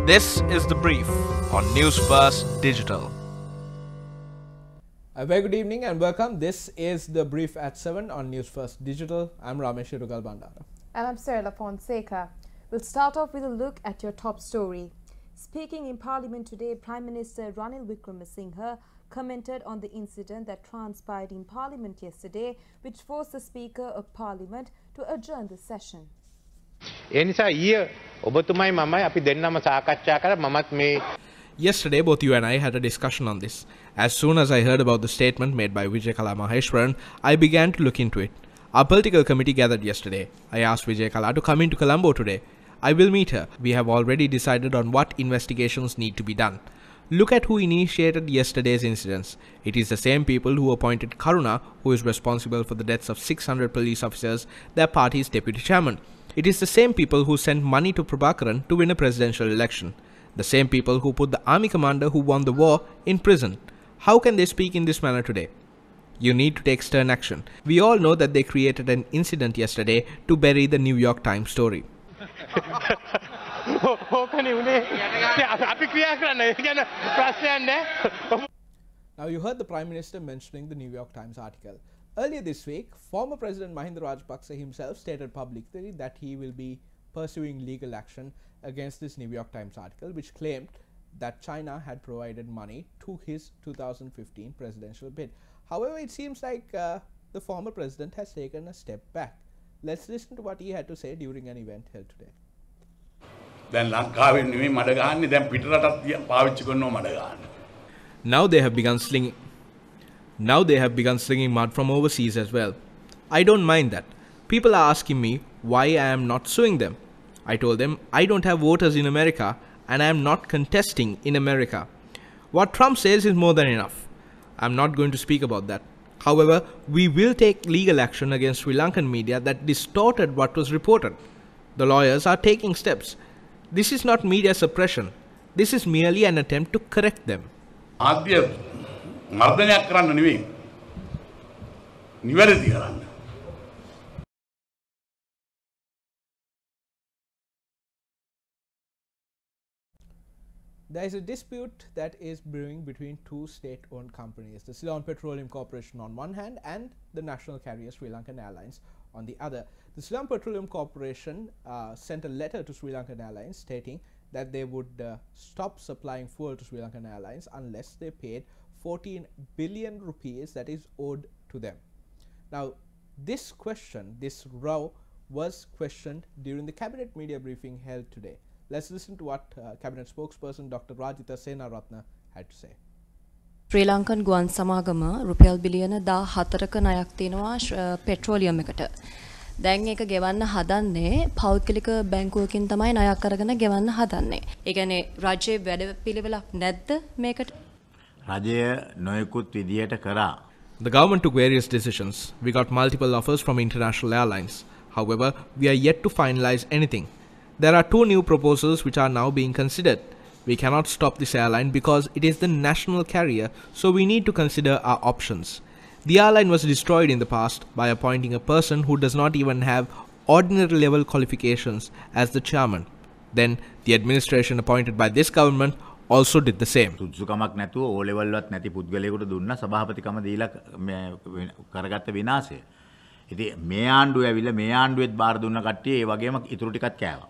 This is The Brief on Newsfirst Digital. A very good evening and welcome. This is The Brief at 7 on Newsfirst Digital. I'm Ramesh, Irugalbandara. And I'm Serala, Fonseka. We'll start off with a look at your top story. Speaking in Parliament today, Prime Minister Ranil Wickremesinghe commented on the incident that transpired in Parliament yesterday, which forced the Speaker of Parliament to adjourn the session. Yesterday, both you and I had a discussion on this. As soon as I heard about the statement made by Vijay Maheshwaran, I began to look into it. Our political committee gathered yesterday. I asked Vijay Kala to come into Colombo today. I will meet her. We have already decided on what investigations need to be done. Look at who initiated yesterday's incidents. It is the same people who appointed Karuna, who is responsible for the deaths of 600 police officers, their party's deputy chairman. It is the same people who sent money to Prabhakaran to win a presidential election. The same people who put the army commander who won the war in prison. How can they speak in this manner today? You need to take stern action. We all know that they created an incident yesterday to bury the New York Times story. Now you heard the Prime Minister mentioning the New York Times article. Earlier this week, former President Mahinda Rajapaksa himself stated publicly that he will be pursuing legal action against this New York Times article, which claimed that China had provided money to his 2015 presidential bid. However, it seems like the former president has taken a step back. Let's listen to what he had to say during an event held today. Now they have begun slinging mud from overseas as well. I don't mind that. People are asking me why I am not suing them. I told them I don't have voters in America and I am not contesting in America. What Trump says is more than enough. I'm not going to speak about that. However, we will take legal action against Sri Lankan media that distorted what was reported. The lawyers are taking steps. This is not media suppression. This is merely an attempt to correct them. There is a dispute that is brewing between two state-owned companies, the Ceylon Petroleum Corporation on one hand and the national carrier Sri Lankan Airlines on the other. The Ceylon Petroleum Corporation sent a letter to Sri Lankan Airlines stating that they would stop supplying fuel to Sri Lankan Airlines unless they paid 14 billion rupees that is owed to them. Now, this row was questioned during the cabinet media briefing held today. Let's listen to what Cabinet spokesperson Dr. Rajitha Senaratne had to say. Sri Lankan ගුවන් සමාගම රුපියල් බිලියන 14ක ණයක් තියෙනවා petroleum එකට. දැන් ඒක ගෙවන්න හදන්නේ පෞද්ගලික බැංකුවකින් තමයි ණයක් අරගෙන ගෙවන්න හදන්නේ. ඒ කියන්නේ රජයේ වැඩපිළිවෙලක් නැද්ද මේකට? රජය නොයෙකුත් විදියට කරා. The government took various decisions. We got multiple offers from international airlines. However, we are yet to finalize anything. There are two new proposals which are now being considered. We cannot stop this airline because it is the national carrier, so we need to consider our options. The airline was destroyed in the past by appointing a person who does not even have ordinary level qualifications as the chairman. Then the administration appointed by this government also did the same. සුදුසුකමක් නැතුව O level වත් නැති පුද්ගලයෙකුට දුන්න සභාපතිකම දීලා කරගත්ත විනාශය. ඉතින් මේ ආණ්ඩුව ඇවිල්ලා මේ ආණ්ඩුවෙත් බාර දුන්න කට්ටිය ඒ වගේම ඉතුරු ටිකත් කෑවා.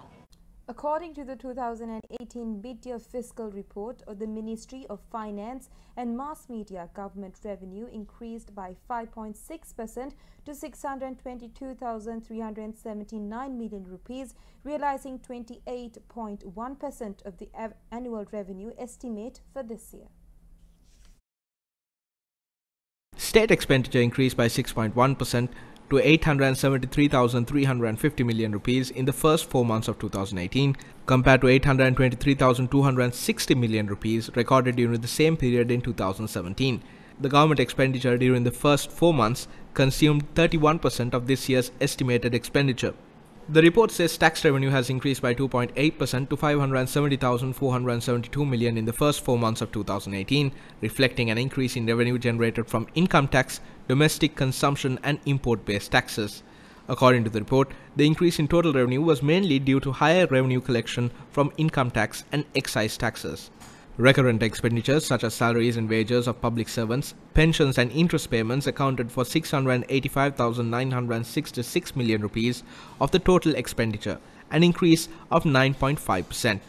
According to the 2018 mid-year fiscal report of the Ministry of Finance and Mass Media, government revenue increased by 5.6% to 622,379 million rupees, realizing 28.1% of the annual revenue estimate for this year. State expenditure increased by 6.1% to 873,350 million rupees in the first 4 months of 2018 compared to 823,260 million rupees recorded during the same period in 2017. The government expenditure during the first 4 months consumed 31% of this year's estimated expenditure. The report says tax revenue has increased by 2.8% to 570,472 million in the first 4 months of 2018, reflecting an increase in revenue generated from income tax, domestic consumption and import-based taxes. According to the report, the increase in total revenue was mainly due to higher revenue collection from income tax and excise taxes. Recurrent expenditures such as salaries and wages of public servants, pensions and interest payments accounted for 685,966 million rupees of the total expenditure, an increase of 9.5%.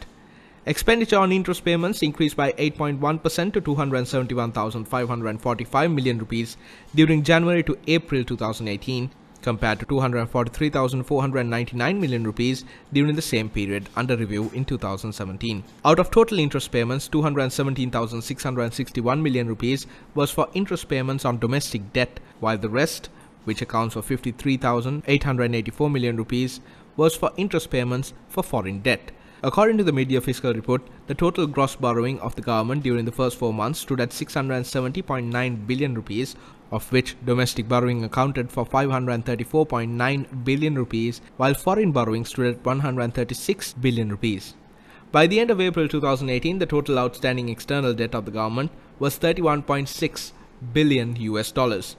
Expenditure on interest payments increased by 8.1% to 271,545 million rupees during January to April 2018, compared to 243,499 million rupees during the same period under review in 2017. Out of total interest payments, 217,661 million rupees was for interest payments on domestic debt, while the rest, which accounts for 53,884 million rupees, was for interest payments for foreign debt. According to the mid-year fiscal report, the total gross borrowing of the government during the first 4 months stood at 670.9 billion rupees, of which domestic borrowing accounted for 534.9 billion rupees, while foreign borrowing stood at 136 billion rupees. By the end of April 2018, the total outstanding external debt of the government was 31.6 billion US dollars.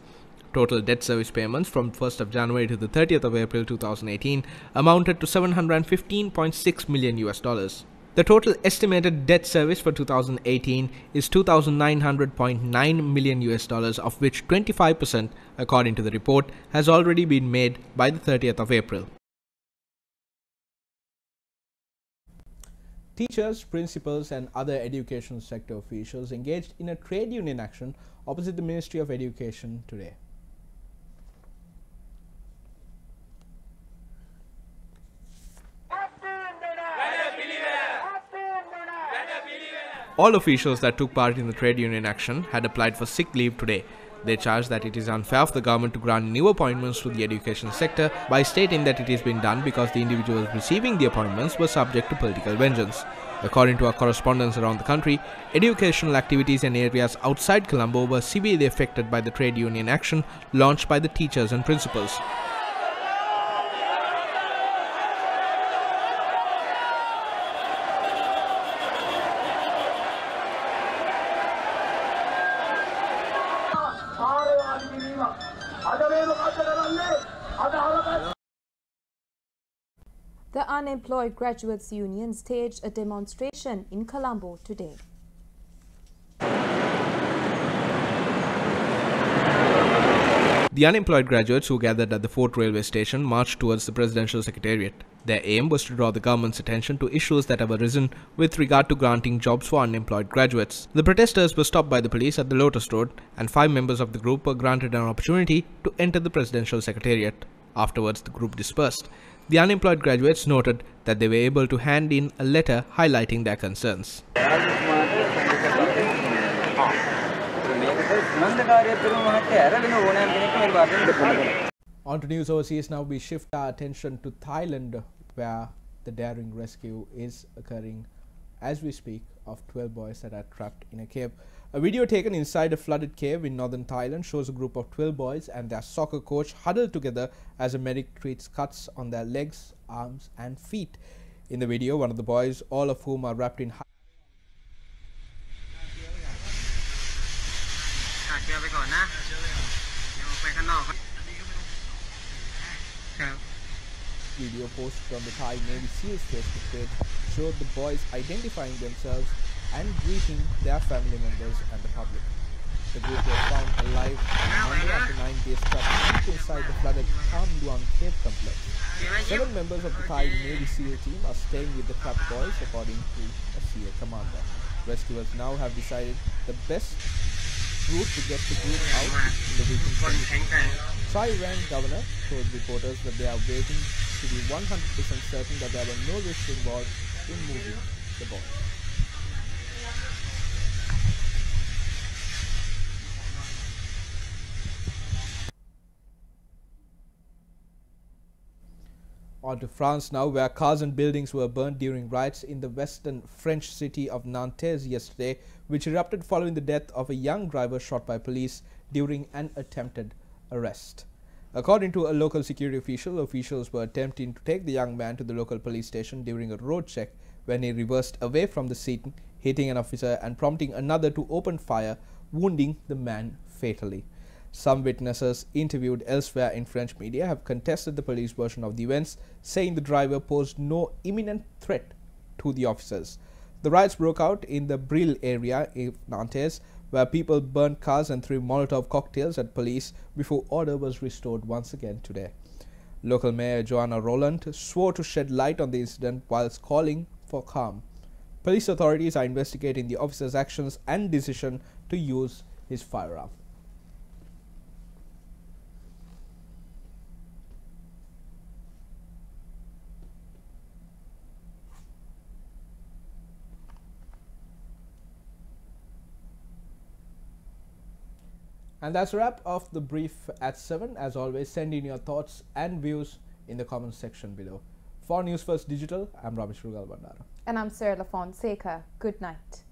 Total debt service payments from 1st of January to the 30th of April 2018 amounted to 715.6 million US dollars. The total estimated debt service for 2018 is 2,900.9 million US dollars, of which 25%, according to the report, has already been made by the 30th of April. Teachers, principals and other education sector officials engaged in a trade union action opposite the Ministry of Education today. All officials that took part in the trade union action had applied for sick leave today. They charged that it is unfair for the government to grant new appointments to the education sector by stating that it has been done because the individuals receiving the appointments were subject to political vengeance. According to our correspondents around the country, educational activities in areas outside Colombo were severely affected by the trade union action launched by the teachers and principals. The Unemployed Graduates Union staged a demonstration in Colombo today. The unemployed graduates who gathered at the Fort Railway Station marched towards the Presidential Secretariat. Their aim was to draw the government's attention to issues that have arisen with regard to granting jobs for unemployed graduates. The protesters were stopped by the police at the Lotus Road, and 5 members of the group were granted an opportunity to enter the Presidential Secretariat. Afterwards, the group dispersed. The unemployed graduates noted that they were able to hand in a letter highlighting their concerns. On to news overseas now, we shift our attention to Thailand, where the daring rescue is occurring as we speak of 12 boys that are trapped in a cave. A video taken inside a flooded cave in northern Thailand shows a group of 12 boys and their soccer coach huddled together as a medic treats cuts on their legs, arms and feet. In the video, one of the boys, all of whom are wrapped in video posted on the Thai Navy SEALs Facebook page showed the boys identifying themselves and greeting their family members and the public. The group was found alive on Monday after 9 days trapped deep inside the flooded Tham Luang cave complex. 7 members of the Thai Navy SEAL team are staying with the trapped boys, according to a SEAL commander. Rescuers now have decided the best route to get the group out in the recent conditions. Thai Rang governor told reporters that they are waiting to be 100% certain that there were no risks involved in moving the boys. On to France now, where cars and buildings were burned during riots in the western French city of Nantes yesterday, which erupted following the death of a young driver shot by police during an attempted arrest. According to a local security official, officials were attempting to take the young man to the local police station during a road check when he reversed away from the scene, hitting an officer and prompting another to open fire, wounding the man fatally. Some witnesses interviewed elsewhere in French media have contested the police version of the events, saying the driver posed no imminent threat to the officers. The riots broke out in the Brill area in Nantes, where people burned cars and threw Molotov cocktails at police before order was restored once again today. Local Mayor Joanna Roland swore to shed light on the incident whilst calling for calm. Police authorities are investigating the officer's actions and decision to use his firearm. And that's a wrap of the brief at 7. As always, send in your thoughts and views in the comments section below. For Newsfirst Digital, I'm Ramesh Irugalbandara. And I'm Serala Fonseka. Good night.